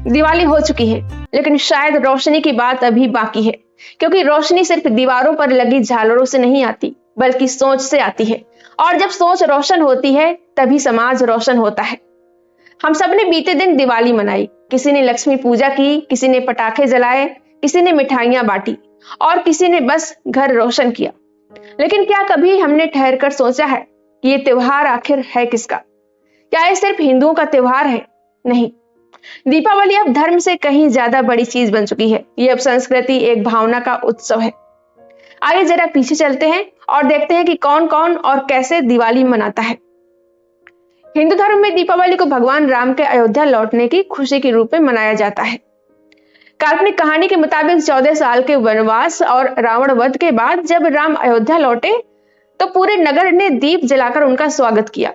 दिवाली हो चुकी है, लेकिन शायद रोशनी की बात अभी बाकी है, क्योंकि रोशनी सिर्फ दीवारों पर लगी झालरों से नहीं आती, बल्कि सोच से आती है। और जब सोच रोशन होती है, तभी समाज रोशन होता है। हम सब ने बीते दिन दिवाली मनाई। किसी ने लक्ष्मी पूजा की, किसी ने पटाखे जलाए, किसी ने मिठाइयां बांटी और किसी ने बस घर रोशन किया। लेकिन क्या कभी हमने ठहर कर सोचा है कि ये त्योहार आखिर है किसका? क्या ये सिर्फ हिंदुओं का त्योहार है? नहीं, दीपावली अब धर्म से कहीं ज्यादा बड़ी चीज बन चुकी है। ये अब संस्कृति, एक भावना का उत्सव है। आइए जरा पीछे चलते हैं और देखते हैं कि कौन कौन और कैसे दिवाली मनाता है। हिंदू धर्म में दीपावली को भगवान राम के अयोध्या लौटने की खुशी के रूप में मनाया जाता है। काल्पनिक कहानी के मुताबिक 14 साल के वनवास और रावण वध के बाद जब राम अयोध्या लौटे, तो पूरे नगर ने दीप जलाकर उनका स्वागत किया।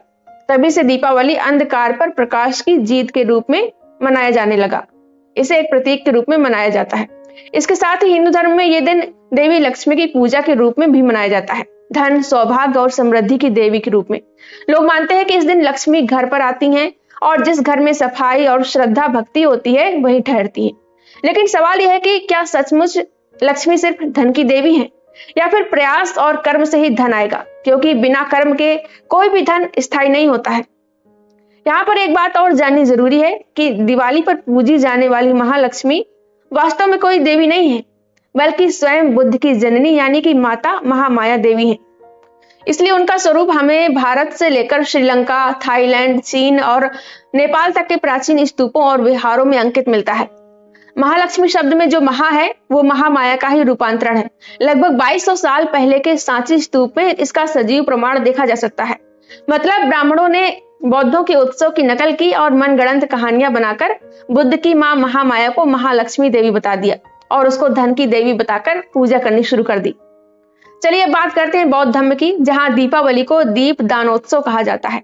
तभी से दीपावली अंधकार पर प्रकाश की जीत के रूप में मनाया जाने लगा। इसे एक प्रतीक के रूप में मनाया जाता है। इसके साथ ही हिंदू धर्म में यह दिन देवी लक्ष्मी की पूजा के रूप में भी मनाया जाता है। धन, सौभाग्य और समृद्धि की देवी के रूप में लोग मानते हैं कि इस दिन लक्ष्मी घर पर आती हैं और जिस घर में सफाई और श्रद्धा भक्ति होती है वही ठहरती है। लेकिन सवाल यह है कि क्या सचमुच लक्ष्मी सिर्फ धन की देवी है, या फिर प्रयास और कर्म से ही धन आएगा? क्योंकि बिना कर्म के कोई भी धन स्थायी नहीं होता है। यहाँ पर एक बात और जाननी जरूरी है कि दिवाली पर पूजी जाने वाली महालक्ष्मी वास्तव में कोई देवी नहीं है, बल्कि स्वयं बुद्ध की जननी यानी कि माता महामाया देवी है। इसलिए उनका स्वरूप हमें भारत से लेकर श्रीलंका, थाईलैंड, चीन और नेपाल तक के प्राचीन स्तूपों और विहारों में अंकित मिलता है। महालक्ष्मी शब्द में जो महा है वो महामाया का ही रूपांतरण है। लगभग 2200 साल पहले के सांची स्तूप में इसका सजीव प्रमाण देखा जा सकता है। मतलब ब्राह्मणों ने बौद्धों के उत्सव की नकल की और मनगढ़ंत कहानियां बनाकर बुद्ध की मां महामाया को महालक्ष्मी देवी बता दिया और उसको धन की देवी बताकर पूजा करनी शुरू कर दी। चलिए अब बात करते हैं बौद्ध धर्म की, जहां दीपावली को दीप दानोत्सव कहा जाता है।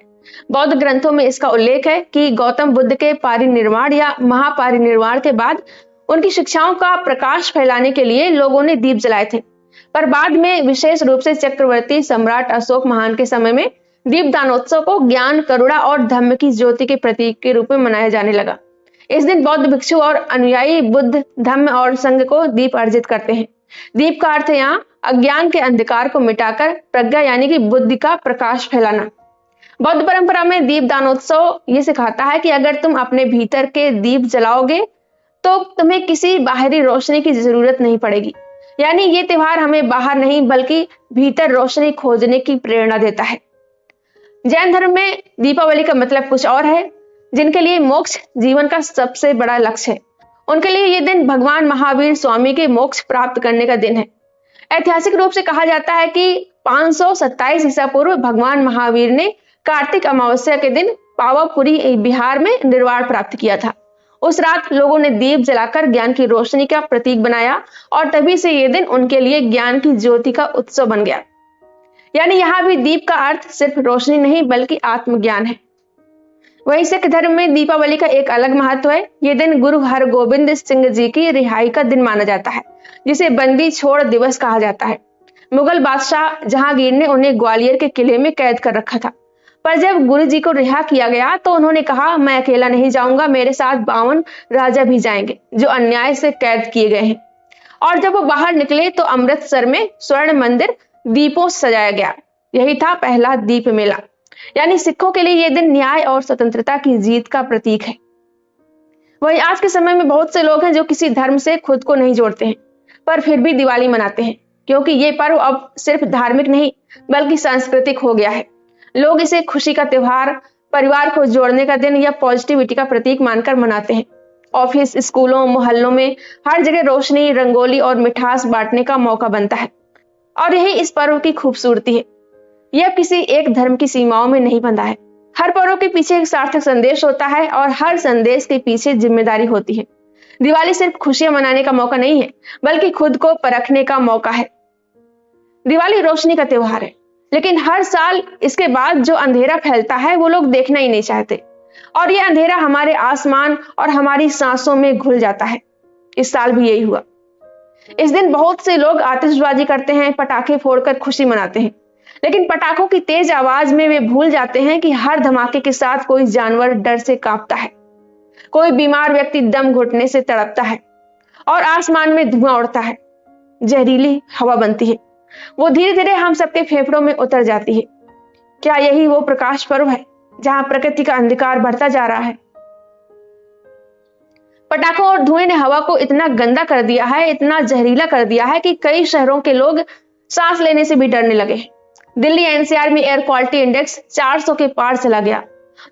बौद्ध ग्रंथों में इसका उल्लेख है कि गौतम बुद्ध के परिनिर्वाण या महापरिनिर्वाण के बाद उनकी शिक्षाओं का प्रकाश फैलाने के लिए लोगों ने दीप जलाए थे। पर बाद में विशेष रूप से चक्रवर्ती सम्राट अशोक महान के समय में दीप दानोत्सव को ज्ञान, करुणा और धम्म की ज्योति के प्रतीक के रूप में मनाया जाने लगा। इस दिन बौद्ध भिक्षु और अनुयायी बुद्ध, धम्म और संघ को दीप अर्जित करते हैं। दीप का अर्थ यहाँ अज्ञान के अंधकार को मिटाकर प्रज्ञा यानी कि बुद्धि का प्रकाश फैलाना। बौद्ध परंपरा में दीप दानोत्सव ये सिखाता है कि अगर तुम अपने भीतर के दीप जलाओगे तो तुम्हें किसी बाहरी रोशनी की जरूरत नहीं पड़ेगी। यानी ये त्योहार हमें बाहर नहीं बल्कि भीतर रोशनी खोजने की प्रेरणा देता है। जैन धर्म में दीपावली का मतलब कुछ और है। जिनके लिए मोक्ष जीवन का सबसे बड़ा लक्ष्य है, उनके लिए ये दिन भगवान महावीर स्वामी के मोक्ष प्राप्त करने का दिन है। ऐतिहासिक रूप से कहा जाता है कि 527 ईसा पूर्व भगवान महावीर ने कार्तिक अमावस्या के दिन पावापुरी बिहार में निर्वाण प्राप्त किया था। उस रात लोगों ने दीप जलाकर ज्ञान की रोशनी का प्रतीक बनाया और तभी से यह दिन उनके लिए ज्ञान की ज्योति का उत्सव बन गया। यानी यहाँ भी दीप का अर्थ सिर्फ रोशनी नहीं बल्कि आत्मज्ञान है। वहीं सिख धर्म में दीपावली का एक अलग महत्व है। यह दिन गुरु हरगोबिंद सिंह जी की रिहाई का दिन माना जाता है, जिसे बंदी छोड़ दिवस कहा जाता है। मुगल बादशाह जहांगीर ने उन्हें ग्वालियर के किले में कैद कर रखा था, पर जब गुरु जी को रिहा किया गया तो उन्होंने कहा, मैं अकेला नहीं जाऊंगा, मेरे साथ 52 राजा भी जाएंगे जो अन्याय से कैद किए गए हैं। और जब वो बाहर निकले तो अमृतसर में स्वर्ण मंदिर दीपों से सजाया गया। यही था पहला दीप मेला। यानी सिखों के लिए यह दिन न्याय और स्वतंत्रता की जीत का प्रतीक है। वहीं आज के समय में बहुत से लोग हैं जो किसी धर्म से खुद को नहीं जोड़ते हैं, पर फिर भी दिवाली मनाते हैं, क्योंकि ये पर्व अब सिर्फ धार्मिक नहीं बल्कि सांस्कृतिक हो गया है। लोग इसे खुशी का त्योहार, परिवार को जोड़ने का दिन या पॉजिटिविटी का प्रतीक मानकर मनाते हैं। ऑफिस, स्कूलों, मोहल्लों में हर जगह रोशनी, रंगोली और मिठास बांटने का मौका बनता है। और यही इस पर्व की खूबसूरती है। यह किसी एक धर्म की सीमाओं में नहीं बंधा है। हर पर्व के पीछे एक सार्थक संदेश होता है और हर संदेश के पीछे जिम्मेदारी होती है। दिवाली सिर्फ खुशियां मनाने का मौका नहीं है बल्कि खुद को परखने का मौका है। दिवाली रोशनी का त्योहार है, लेकिन हर साल इसके बाद जो अंधेरा फैलता है वो लोग देखना ही नहीं चाहते, और यह अंधेरा हमारे आसमान और हमारी सांसों में घुल जाता है। इस साल भी यही हुआ। इस दिन बहुत से लोग आतिशबाजी करते हैं, पटाखे फोड़कर खुशी मनाते हैं, लेकिन पटाखों की तेज आवाज में वे भूल जाते हैं कि हर धमाके के साथ कोई जानवर डर से कांपता है। कोई बीमार व्यक्ति दम घुटने से तड़पता है और आसमान में धुआं उड़ता है, जहरीली हवा बनती है, वो धीरे धीरे हम सबके फेफड़ों में उतर जाती है। क्या यही वो प्रकाश पर्व है जहां प्रकृति का अंधकार बढ़ता जा रहा है? पटाखों और धुएं ने हवा को इतना गंदा कर दिया है, इतना जहरीला कर दिया है कि कई शहरों के लोग सांस लेने से भी डरने लगे। दिल्ली एनसीआर में एयर क्वालिटी इंडेक्स 400 के पार चला गया,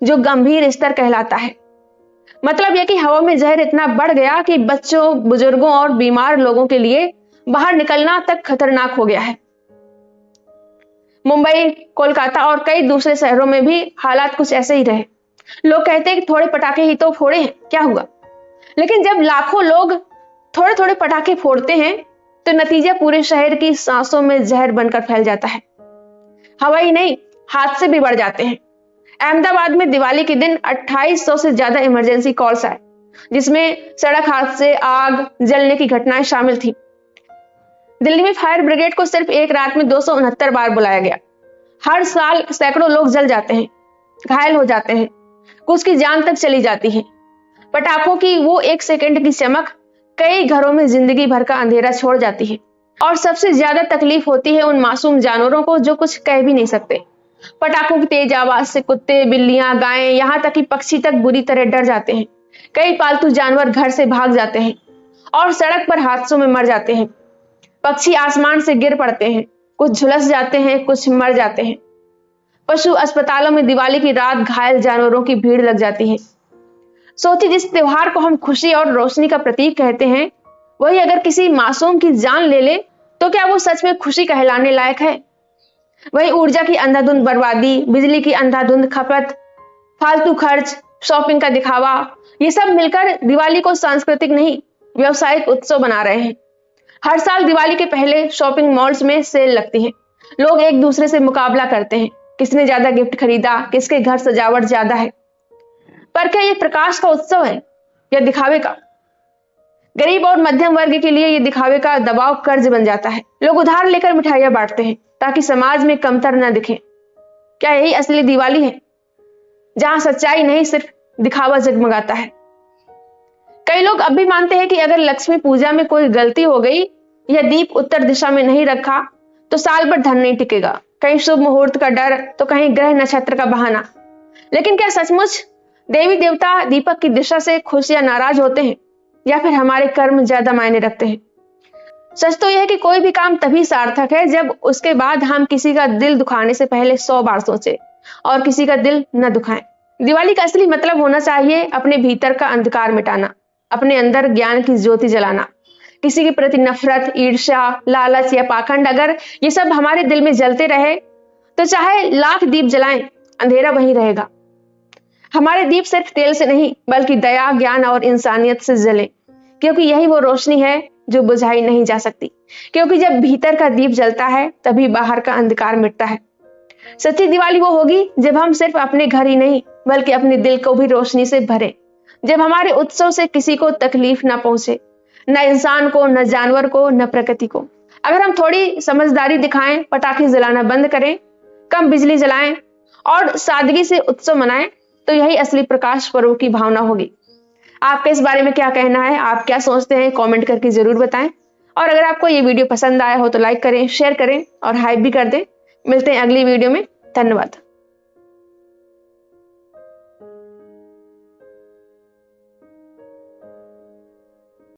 जो गंभीर स्तर कहलाता है। मतलब यह कि हवा में जहर इतना बढ़ गया कि बच्चों, बुजुर्गों और बीमार लोगों के लिए बाहर निकलना तक खतरनाक हो गया है। मुंबई, कोलकाता और कई दूसरे शहरों में भी हालात कुछ ऐसे ही रहे। लोग कहते हैं कि थोड़े पटाखे ही तो फोड़े हैं, क्या हुआ? लेकिन जब लाखों लोग थोड़े थोड़े पटाखे फोड़ते हैं तो नतीजा पूरे शहर की सांसों में जहर बनकर फैल जाता है। हवा ही नहीं, हादसे भी बढ़ जाते हैं। अहमदाबाद में दिवाली के दिन 2800 से ज्यादा इमरजेंसी कॉल्स आए, जिसमें सड़क हादसे, आग, जलने की घटनाएं शामिल थी। दिल्ली में फायर ब्रिगेड को सिर्फ एक रात में 269 बार बुलाया गया। हर साल सैकड़ों लोग जल जाते हैं, घायल हो जाते हैं, कुछ की जान तक चली जाती है। पटाखों की वो एक सेकंड की चमक कई घरों में जिंदगी भर का अंधेरा छोड़ जाती है। और सबसे ज्यादा तकलीफ होती है उन मासूम जानवरों को जो कुछ कह भी नहीं सकते। पटाखों की तेज आवाज से कुत्ते, बिल्लियां, गायें, यहाँ तक कि पक्षी तक बुरी तरह डर जाते हैं। कई पालतू जानवर घर से भाग जाते हैं और सड़क पर हादसों में मर जाते हैं। पक्षी आसमान से गिर पड़ते हैं, कुछ झुलस जाते हैं, कुछ मर जाते हैं। पशु अस्पतालों में दिवाली की रात घायल जानवरों की भीड़ लग जाती है। सोचिए, जिस त्योहार को हम खुशी और रोशनी का प्रतीक कहते हैं, वही अगर किसी मासूम की जान ले ले तो क्या वो सच में खुशी कहलाने लायक है? वही ऊर्जा की अंधाधुंध बर्बादी, बिजली की अंधाधुंध खपत, फालतू खर्च, शॉपिंग का दिखावा, ये सब मिलकर दिवाली को सांस्कृतिक नहीं, व्यवसायिक उत्सव बना रहे हैं। हर साल दिवाली के पहले शॉपिंग मॉल्स में सेल लगती है। लोग एक दूसरे से मुकाबला करते हैं, किसने ज्यादा गिफ्ट खरीदा, किसके घर सजावट ज्यादा है। पर क्या ये प्रकाश का उत्सव है या दिखावे का? गरीब और मध्यम वर्ग के लिए ये दिखावे का दबाव कर्ज बन जाता है। लोग उधार लेकर मिठाइयां बांटते हैं ताकि समाज में कमतर न दिखे। क्या यही असली दिवाली है, जहां सच्चाई नहीं, सिर्फ दिखावा जगमगाता है? कई लोग अब भी मानते हैं कि अगर लक्ष्मी पूजा में कोई गलती हो गई या दीप उत्तर दिशा में नहीं रखा तो साल भर धन नहीं टिकेगा। कहीं शुभ मुहूर्त का डर तो कहीं ग्रह नक्षत्र का बहाना। लेकिन क्या सचमुच देवी देवता दीपक की दिशा से खुश या नाराज होते हैं, या फिर हमारे कर्म ज्यादा मायने रखते हैं? सच तो यह है कि कोई भी काम तभी सार्थक है जब उसके बाद हम किसी का दिल दुखाने से पहले 100 बार सोचें और किसी का दिल न दुखाएं। दिवाली का असली मतलब होना चाहिए अपने भीतर का अंधकार मिटाना, अपने अंदर ज्ञान की ज्योति जलाना। किसी के प्रति नफरत, ईर्ष्या, लालच या पाखंड अगर ये सब हमारे दिल में जलते रहे तो चाहे लाख दीप जलाएं, अंधेरा वहीं रहेगा। हमारे दीप सिर्फ तेल से नहीं बल्कि दया, ज्ञान और इंसानियत से जले, क्योंकि यही वो रोशनी है जो बुझाई नहीं जा सकती। क्योंकि जब भीतर का दीप जलता है तभी बाहर का अंधकार मिटता है। सच्ची दिवाली वो होगी जब हम सिर्फ अपने घर ही नहीं बल्कि अपने दिल को भी रोशनी से भरें। जब हमारे उत्सव से किसी को तकलीफ ना पहुंचे, न इंसान को, न जानवर को, न प्रकृति को। अगर हम थोड़ी समझदारी दिखाएं, पटाखे जलाना बंद करें, कम बिजली जलाएं और सादगी से उत्सव मनाएं, तो यही असली प्रकाश पर्व की भावना होगी। आपका इस बारे में क्या कहना है? आप क्या सोचते हैं? कमेंट करके जरूर बताएं। और अगर आपको ये वीडियो पसंद आया हो तो लाइक करें, शेयर करें और हाइप भी कर दें। मिलते हैं अगली वीडियो में। धन्यवाद।